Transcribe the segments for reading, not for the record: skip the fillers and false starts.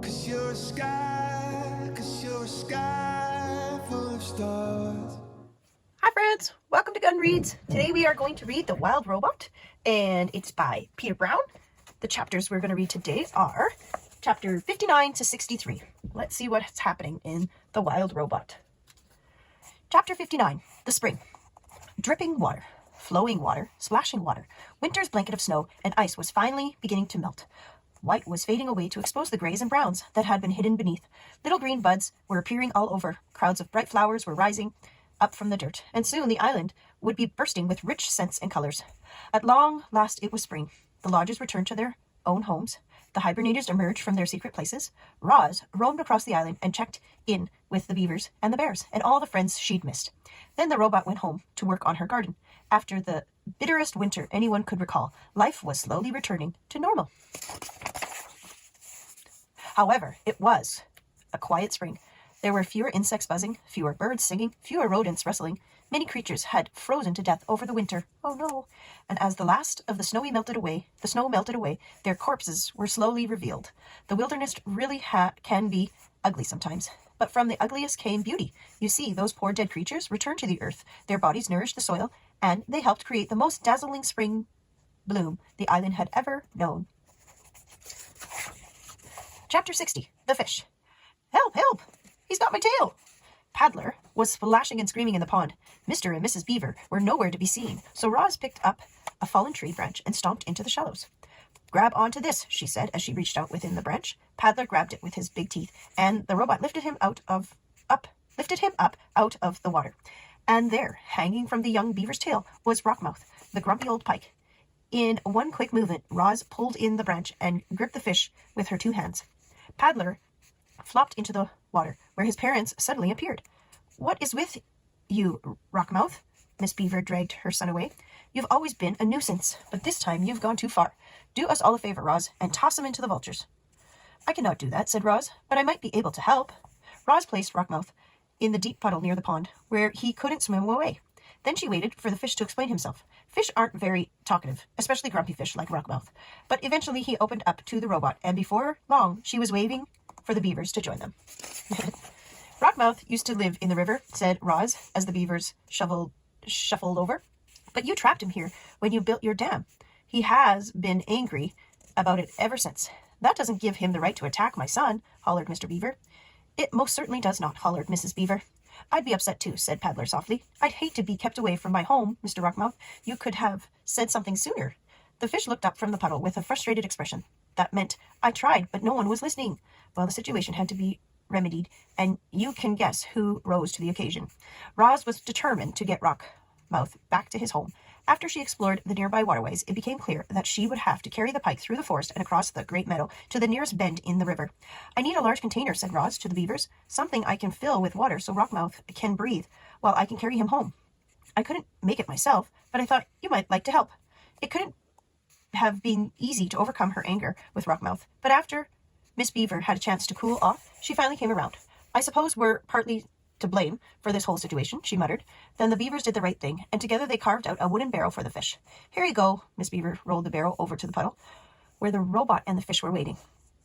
Cause you're a sky full of stars. Hi friends, welcome to GunnReads. Today we are going to read The Wild Robot, and it's by Peter Brown. The chapters we're going to read today are chapter 59 to 63. Let's see what's happening in The Wild Robot. Chapter 59, The Spring. Dripping water, flowing water, splashing water. Winter's blanket of snow and ice was finally beginning to melt. White was fading away to expose the grays and browns that had been hidden beneath. Little green buds were appearing all over. Crowds of bright flowers were rising up from the dirt, and soon the island would be bursting with rich scents and colors. At long last it was spring. The lodges returned to their own homes. The hibernators emerged from their secret places. Roz roamed across the island and checked in with the beavers and the bears and all the friends she'd missed. Then the robot went home to work on her garden. After the bitterest winter anyone could recall, life was slowly returning to normal. However, it was a quiet spring. There were fewer insects buzzing, fewer birds singing, fewer rodents rustling. Many creatures had frozen to death over the winter. Oh no! And as the last of the snow melted away, their corpses were slowly revealed. The wilderness really can be ugly sometimes. But from the ugliest came beauty. You see, those poor dead creatures returned to the earth. Their bodies nourished the soil, and they helped create the most dazzling spring bloom the island had ever known. Chapter 60, The Fish. Help, help! He's got my tail! Paddler was splashing and screaming in the pond. Mr. and Mrs. Beaver were nowhere to be seen, so Roz picked up a fallen tree branch and stomped into the shallows. Grab onto this, she said as she reached out within the branch. Paddler grabbed it with his big teeth, and the robot lifted him up out of the water. And there, hanging from the young beaver's tail, was Rockmouth, the grumpy old pike. In one quick movement, Roz pulled in the branch and gripped the fish with her two hands. Paddler flopped into the water, where his parents suddenly appeared. What is with you, Rockmouth? Miss Beaver dragged her son away. You've always been a nuisance, but this time you've gone too far. Do us all a favor, Roz, and toss him into the vultures. I cannot do that, said Roz, but I might be able to help. Roz placed Rockmouth in the deep puddle near the pond, where he couldn't swim away. Then she waited for the fish to explain himself. Fish aren't very talkative, especially grumpy fish like Rockmouth. But eventually he opened up to the robot, and before long she was waving for the beavers to join them. Rockmouth used to live in the river, said Roz, as the beavers shuffled over. But you trapped him here when you built your dam. He has been angry about it ever since. That doesn't give him the right to attack my son, hollered Mr. Beaver. It most certainly does not, hollered Mrs. Beaver. I'd be upset too, said Paddler softly. I'd hate to be kept away from my home, Mr. Rockmouth. You could have said something sooner. The fish looked up from the puddle with a frustrated expression. That meant, I tried, but no one was listening. Well, the situation had to be remedied, and you can guess who rose to the occasion. Roz was determined to get Rockmouth back to his home. After she explored the nearby waterways, it became clear that she would have to carry the pike through the forest and across the great meadow to the nearest bend in the river. I need a large container, said Roz to the beavers, something I can fill with water so Rockmouth can breathe while I can carry him home. I couldn't make it myself, but I thought you might like to help. It couldn't have been easy to overcome her anger with Rockmouth, but after Miss Beaver had a chance to cool off, she finally came around. I suppose we're partly to blame for this whole situation, she muttered. Then the beavers did the right thing, and together they carved out a wooden barrel for the fish. Here you go. Miss Beaver rolled the barrel over to the puddle, where the robot and the fish were waiting.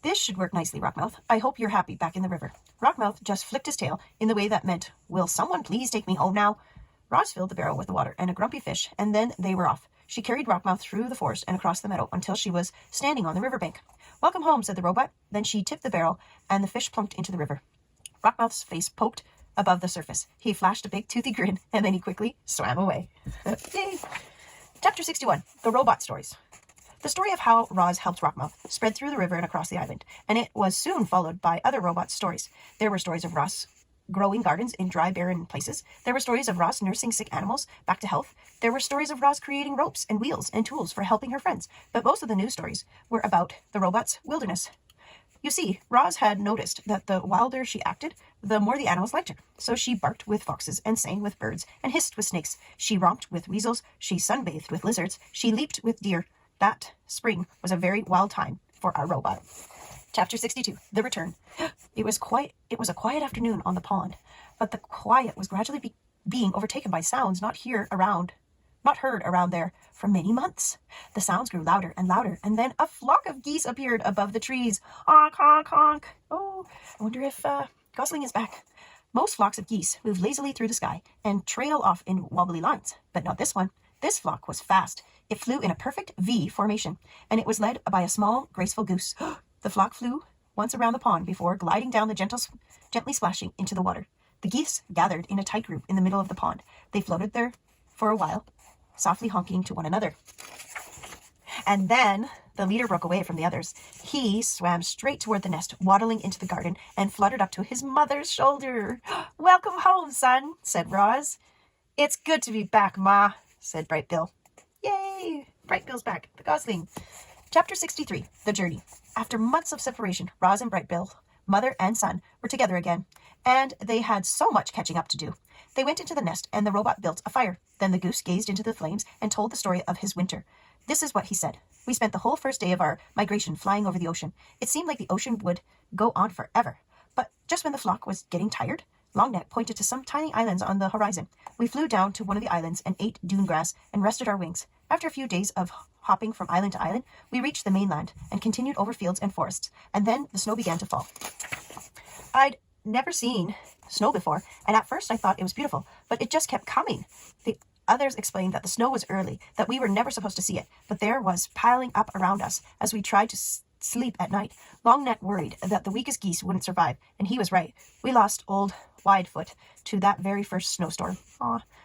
This should work nicely, Rockmouth. I hope you're happy back in the river. Rockmouth just flicked his tail in the way that meant, will someone please take me home now? Roz filled the barrel with the water and a grumpy fish, and then they were off. She carried Rockmouth through the forest and across the meadow until she was standing on the riverbank. Welcome home, said the robot. Then she tipped the barrel, and the fish plunked into the river. Rockmouth's face poked above the surface. He flashed a big toothy grin, and then he quickly swam away. Yay! Chapter 61, The Robot Stories. The story of how Roz helped Rockmouth spread through the river and across the island, and it was soon followed by other robot stories. There were stories of Roz growing gardens in dry, barren places. There were stories of Roz nursing sick animals back to health. There were stories of Roz creating ropes and wheels and tools for helping her friends. But most of the news stories were about the robot's wilderness. You see, Roz had noticed that the wilder she acted, the more the animals liked her. So she barked with foxes and sang with birds and hissed with snakes. She romped with weasels. She sunbathed with lizards. She leaped with deer. That spring was a very wild time for our robot. Chapter 62, The Return. It was a quiet afternoon on the pond, but the quiet was gradually being overtaken by sounds not not heard around there for many months. The sounds grew louder and louder, and then a flock of geese appeared above the trees. Honk, honk, honk. Oh, I wonder if Gosling is back. Most flocks of geese move lazily through the sky and trail off in wobbly lines, but not this one. This flock was fast. It flew in a perfect V formation, and it was led by a small, graceful goose. The flock flew once around the pond before gliding down the gently splashing into the water. The geese gathered in a tight group in the middle of the pond. They floated there for a while, softly honking to one another. And then the leader broke away from the others. He swam straight toward the nest, waddling into the garden, and fluttered up to his mother's shoulder. "Welcome home, son," said Roz. "It's good to be back, Ma," said Bright Bill. Yay! Bright Bill's back. The Gosling. Chapter 63, The Journey. After months of separation, Roz and Bright Bill, mother and son, were together again, and they had so much catching up to do. They went into the nest, and the robot built a fire. Then the goose gazed into the flames and told the story of his winter. This is what he said. "We spent the whole first day of our migration flying over the ocean. It seemed like the ocean would go on forever. But just when the flock was getting tired, Longneck pointed to some tiny islands on the horizon. We flew down to one of the islands and ate dune grass and rested our wings. After a few days of hopping from island to island, we reached the mainland and continued over fields and forests, and then the snow began to fall. I'd never seen snow before, and at first I thought it was beautiful, but it just kept coming. The others explained that the snow was early, that we were never supposed to see it, but there was piling up around us as we tried to sleep at night. Longneck worried that the weakest geese wouldn't survive, and he was right. We lost old Widefoot to that very first snowstorm.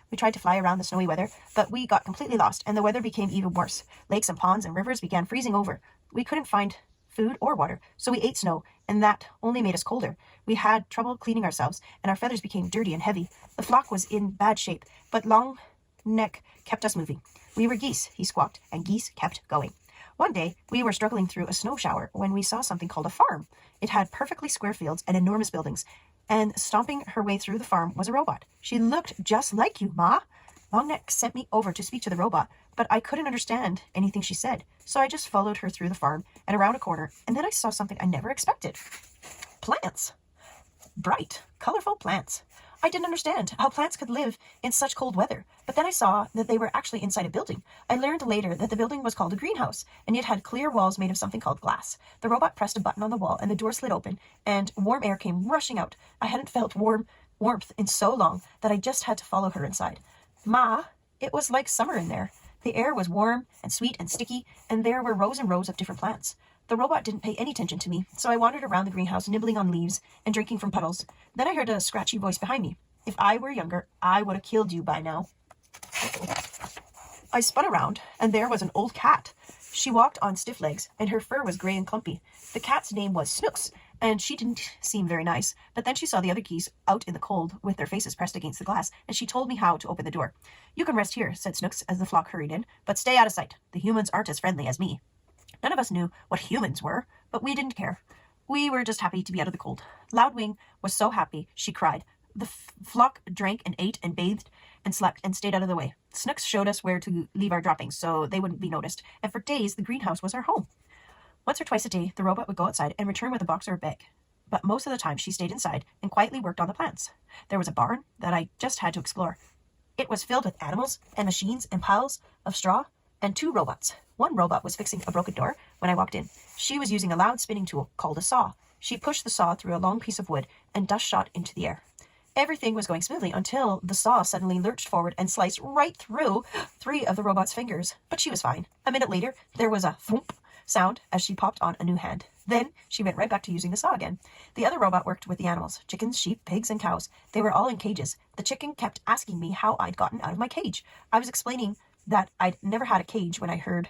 We tried to fly around the snowy weather, but we got completely lost, and the weather became even worse. Lakes and ponds and rivers began freezing over. We couldn't find food or water, so we ate snow, and that only made us colder. We had trouble cleaning ourselves, and our feathers became dirty and heavy. The flock was in bad shape, but Longneck kept us moving. We were geese, he squawked, and geese kept going. One day, we were struggling through a snow shower when we saw something called a farm. It had perfectly square fields and enormous buildings, and stomping her way through the farm was a robot. She looked just like you, Ma. Longneck sent me over to speak to the robot, but I couldn't understand anything she said, so I just followed her through the farm and around a corner, and then I saw something I never expected. Plants. Bright, colorful plants. I didn't understand how plants could live in such cold weather, but then I saw that they were actually inside a building. I learned later that the building was called a greenhouse, and it had clear walls made of something called glass. The robot pressed a button on the wall, and the door slid open, and warm air came rushing out. I hadn't felt warmth in so long that I just had to follow her inside. Ma, it was like summer in there. The air was warm and sweet and sticky, and there were rows and rows of different plants. The robot didn't pay any attention to me, so I wandered around the greenhouse, nibbling on leaves and drinking from puddles. Then I heard a scratchy voice behind me. If I were younger, I would have killed you by now. I spun around, and there was an old cat. She walked on stiff legs, and her fur was gray and clumpy. The cat's name was Snooks, and she didn't seem very nice. But then she saw the other geese out in the cold with their faces pressed against the glass, and she told me how to open the door. "You can rest here," said Snooks as the flock hurried in, "but stay out of sight. The humans aren't as friendly as me." None of us knew what humans were, but we didn't care. We were just happy to be out of the cold. Loudwing was so happy, she cried. The flock drank and ate and bathed and slept and stayed out of the way. Snooks showed us where to leave our droppings so they wouldn't be noticed, and for days the greenhouse was our home. Once or twice a day, the robot would go outside and return with a box or a bag. But most of the time she stayed inside and quietly worked on the plants. There was a barn that I just had to explore. It was filled with animals and machines and piles of straw and two robots. One robot was fixing a broken door when I walked in. She was using a loud spinning tool called a saw. She pushed the saw through a long piece of wood, and dust shot into the air. Everything was going smoothly until the saw suddenly lurched forward and sliced right through 3 of the robot's fingers. But she was fine. A minute later, there was a thump sound as she popped on a new hand. Then she went right back to using the saw again. The other robot worked with the animals, chickens, sheep, pigs, and cows. They were all in cages. The chicken kept asking me how I'd gotten out of my cage. I was explaining that I'd never had a cage when I heard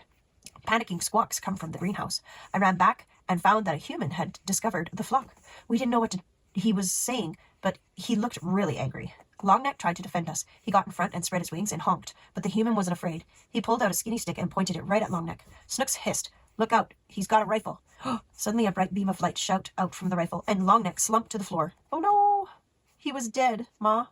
panicking squawks come from the greenhouse. I ran back and found that a human had discovered the flock. We didn't know what he was saying, but he looked really angry. Longneck tried to defend us. He got in front and spread his wings and honked, but the human wasn't afraid. He pulled out a skinny stick and pointed it right at Longneck. Snooks hissed, "Look out, he's got a rifle." Suddenly a bright beam of light shot out from the rifle, and Longneck slumped to the floor. Oh no! He was dead, Ma.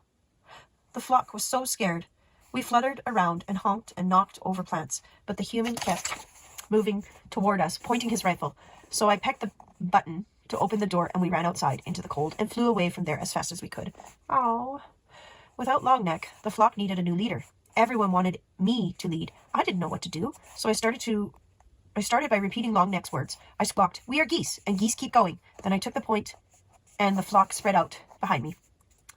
The flock was so scared. We fluttered around and honked and knocked over plants, but the human kept moving toward us, pointing his rifle. So I pecked the button to open the door, and we ran outside into the cold and flew away from there as fast as we could. Oh. Without Longneck, the flock needed a new leader. Everyone wanted me to lead. I didn't know what to do, so I started by repeating long next words. I squawked, "We are geese, and geese keep going." Then I took the point, and the flock spread out behind me.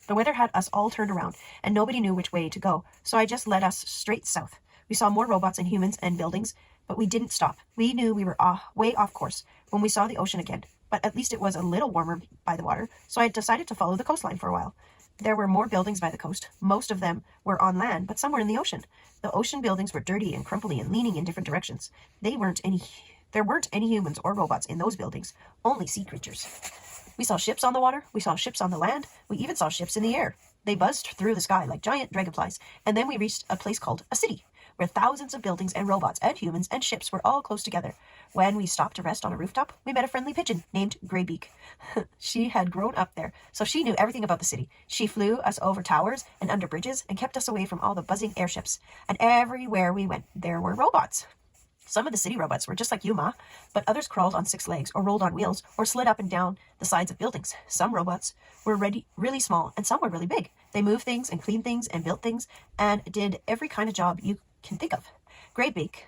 The weather had us all turned around, and nobody knew which way to go, so I just led us straight south. We saw more robots and humans and buildings, but we didn't stop. We knew we were way off course when we saw the ocean again, but at least it was a little warmer by the water, so I decided to follow the coastline for a while. There were more buildings by the coast. Most of them were on land, but some were in the ocean. The ocean buildings were dirty and crumbly and leaning in different directions. There weren't any humans or robots in those buildings, only sea creatures. We saw ships on the water, we saw ships on the land, we even saw ships in the air. They buzzed through the sky like giant dragonflies, and then we reached a place called a city, where thousands of buildings and robots and humans and ships were all close together. When we stopped to rest on a rooftop, we met a friendly pigeon named Greybeak. She had grown up there, so she knew everything about the city. She flew us over towers and under bridges and kept us away from all the buzzing airships. And everywhere we went, there were robots. Some of the city robots were just like you, Ma, but others crawled on 6 legs or rolled on wheels or slid up and down the sides of buildings. Some robots were really small and some were really big. They moved things and cleaned things and built things and did every kind of job you can think of. Greybeak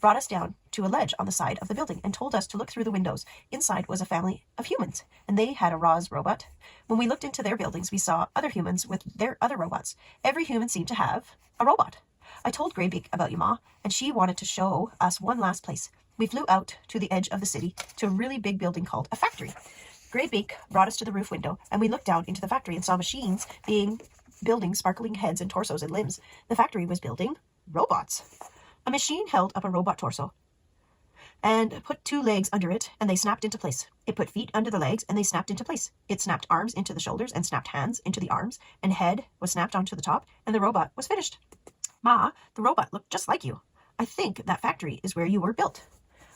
brought us down to a ledge on the side of the building and told us to look through the windows. Inside was a family of humans, and they had a Roz robot. When we looked into their buildings, we saw other humans with their other robots. Every human seemed to have a robot. I told Greybeak about you, Ma, and she wanted to show us one last place. We flew out to the edge of the city to a really big building called a factory. Greybeak brought us to the roof window, and we looked down into the factory and saw machines building sparkling heads and torsos and limbs. The factory was building robots. A machine held up a robot torso and put 2 legs under it, and they snapped into place. It put feet under the legs, and they snapped into place. It snapped arms into the shoulders and snapped hands into the arms, and head was snapped onto the top, and the robot was finished. Ma, the robot looked just like you. I think that factory is where you were built.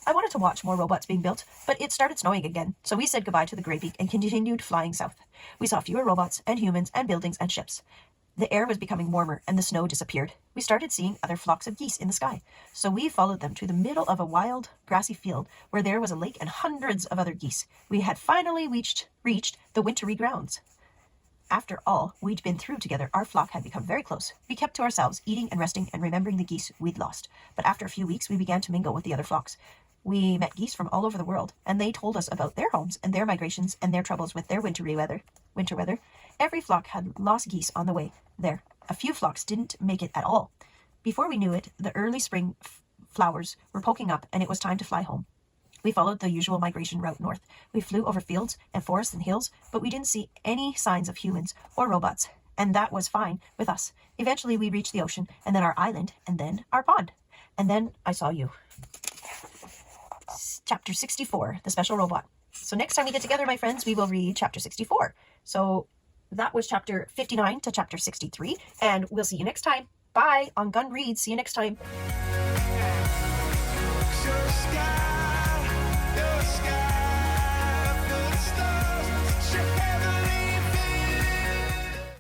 I wanted to watch more robots being built, but it started snowing again, so we said goodbye to the Greybeak and continued flying south. We saw fewer robots and humans and buildings and ships. The air was becoming warmer and the snow disappeared. We started seeing other flocks of geese in the sky, so we followed them to the middle of a wild, grassy field where there was a lake and hundreds of other geese. We had finally reached the wintry grounds. After all we'd been through together, our flock had become very close. We kept to ourselves, eating and resting and remembering the geese we'd lost. But after a few weeks, we began to mingle with the other flocks. We met geese from all over the world, and they told us about their homes and their migrations and their troubles with their winter weather. Every flock had lost geese on the way there. A few flocks didn't make it at all. Before we knew it, the early spring flowers were poking up, and it was time to fly home. We followed the usual migration route north. We flew over fields and forests and hills, but we didn't see any signs of humans or robots, and that was fine with us. Eventually, we reached the ocean, and then our island, and then our pond. And then I saw you. Chapter 64, The Special Robot. So next time we get together, my friends, we will read Chapter 64. So that was Chapter 59 to Chapter 63, and we'll see you next time. Bye on GunnReads. See you next time. Your sky